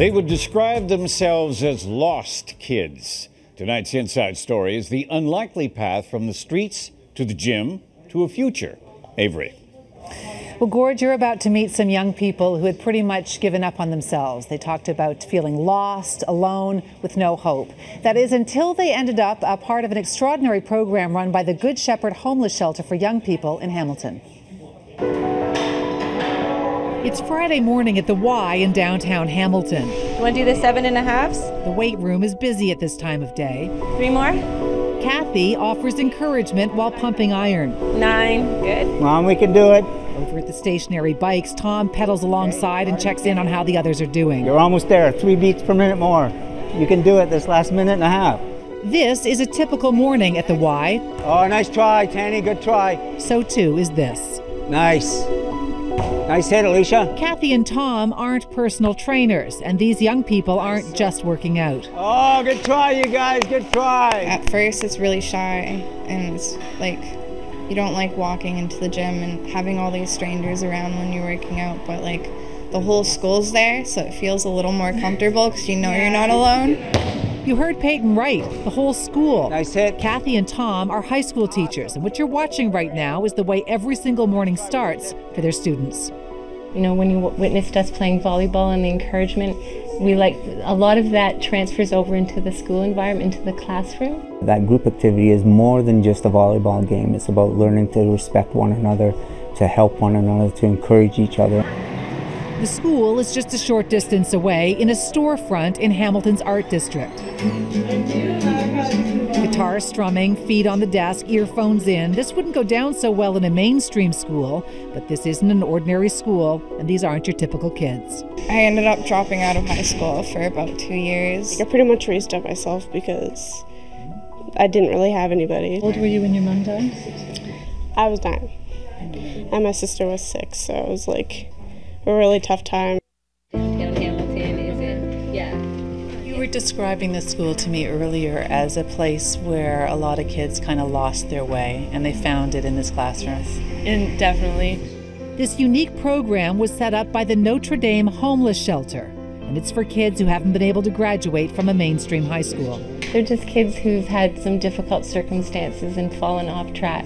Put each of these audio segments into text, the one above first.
They would describe themselves as lost kids. Tonight's Inside Story is the unlikely path from the streets to the gym to a future. Avery. Well, Gord, you're about to meet some young people who had pretty much given up on themselves. They talked about feeling lost, alone, with no hope. That is, until they ended up a part of an extraordinary program run by the Good Shepherd Homeless Shelter for Young People in Hamilton. It's Friday morning at the Y in downtown Hamilton. You want to do the 7.5s? The weight room is busy at this time of day. 3 more? Kathy offers encouragement while pumping iron. 9, good. Mom, we can do it. Over at the stationary bikes, Tom pedals alongside and checks in on how the others are doing. You're almost there. 3 beats per minute more. You can do it this last minute and a half. This is a typical morning at the Y. Oh, nice try, Tanny. Good try. So too is this. Nice. Nice hit, Alicia. Kathy and Tom aren't personal trainers, and these young people aren't just working out. Oh, good try, you guys. Good try. At first, it's really shy, and it's like you don't like walking into the gym and having all these strangers around when you're working out, but like the whole school's there, so it feels a little more comfortable because you know you're not alone. You heard Peyton right, the whole school. Nice hit. Kathy and Tom are high school teachers, and what you're watching right now is the way every single morning starts for their students. You know, when you witnessed us playing volleyball and the encouragement, we like a lot of that transfers over into the school environment, into the classroom. That group activity is more than just a volleyball game. It's about learning to respect one another, to help one another, to encourage each other. The school is just a short distance away in a storefront in Hamilton's Art District. Guitar strumming, feet on the desk, earphones in. This wouldn't go down so well in a mainstream school, but this isn't an ordinary school, and these aren't your typical kids. I ended up dropping out of high school for about 2 years. I pretty much raised up myself because I didn't really have anybody. How old were you when your mom died? I was 9, and my sister was 6, so it was like a really tough time. You were describing the school to me earlier as a place where a lot of kids kind of lost their way, and they found it in this classroom. And definitely. This unique program was set up by the Notre Dame Homeless Shelter, and it's for kids who haven't been able to graduate from a mainstream high school. They're just kids who've had some difficult circumstances and fallen off track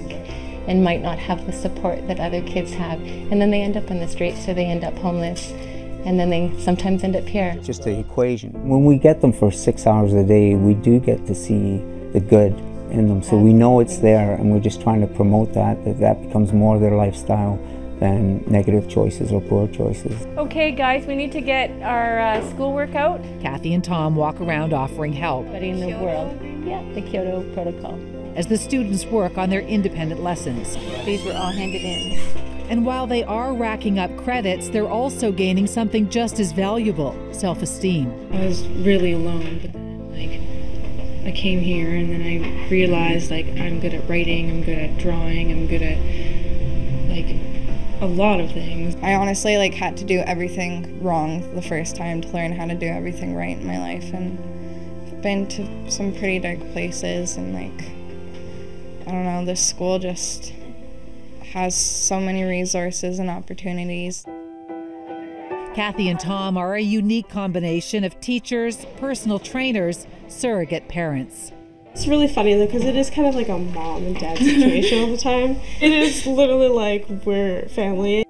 and might not have the support that other kids have. And then they end up on the streets, or they end up homeless, and then they sometimes end up here. Just the equation. When we get them for 6 hours a day, we do get to see the good in them. So we know it's there, and we're just trying to promote that becomes more of their lifestyle than negative choices or poor choices. Okay, guys, we need to get our schoolwork out. Kathy and Tom walk around offering help Everybody in the world. Yeah, the Kyoto Protocol. as the students work on their independent lessons. These were all handed in. And while they are racking up credits, they're also gaining something just as valuable, self-esteem. I was really alone, but then I came here and then I realized I'm good at writing, I'm good at drawing, I'm good at a lot of things. I honestly had to do everything wrong the first time to learn how to do everything right in my life, and I've been to some pretty dark places, and I don't know, this school just has so many resources and opportunities. Kathy and Tom are a unique combination of teachers, personal trainers, surrogate parents. It's really funny though, because it is kind of like a mom and dad situation all the time. It is literally like we're family.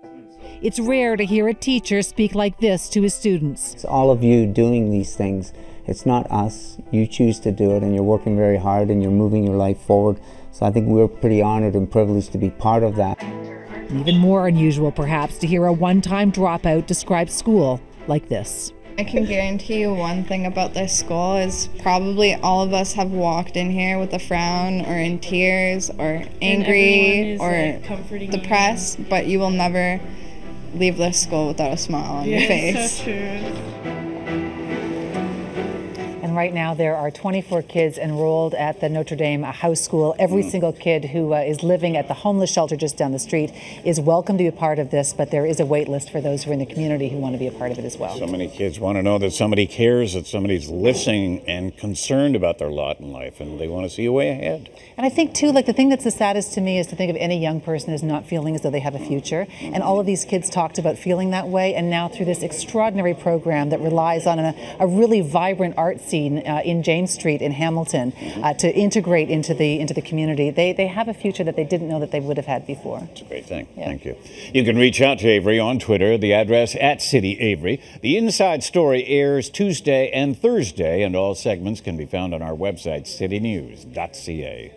It's rare to hear a teacher speak like this to his students. It's all of you doing these things. It's not us. You choose to do it, and you're working very hard and you're moving your life forward. So I think we're pretty honored and privileged to be part of that. Even more unusual, perhaps, to hear a one-time dropout describe school like this. I can guarantee you one thing about this school is probably all of us have walked in here with a frown or in tears or angry or depressed, but you will never leave this school without a smile on your face. So true. And And right now there are 24 kids enrolled at the Notre Dame House School. Every single kid who is living at the homeless shelter just down the street is welcome to be a part of this, but there is a wait list for those who are in the community who want to be a part of it as well. So many kids want to know that somebody cares, that somebody's listening and concerned about their lot in life, and they want to see a way ahead. And I think, too, like the thing that's the saddest to me is to think of any young person as not feeling as though they have a future. And all of these kids talked about feeling that way, and now through this extraordinary program that relies on a really vibrant art scene in James Street in Hamilton to integrate into the community, they have a future that they didn't know that they would have had before. It's a great thing. Yeah. Thank you. You can reach out to Avery on Twitter, the address @CityAvery. The Inside Story airs Tuesday and Thursday, and all segments can be found on our website, citynews.ca.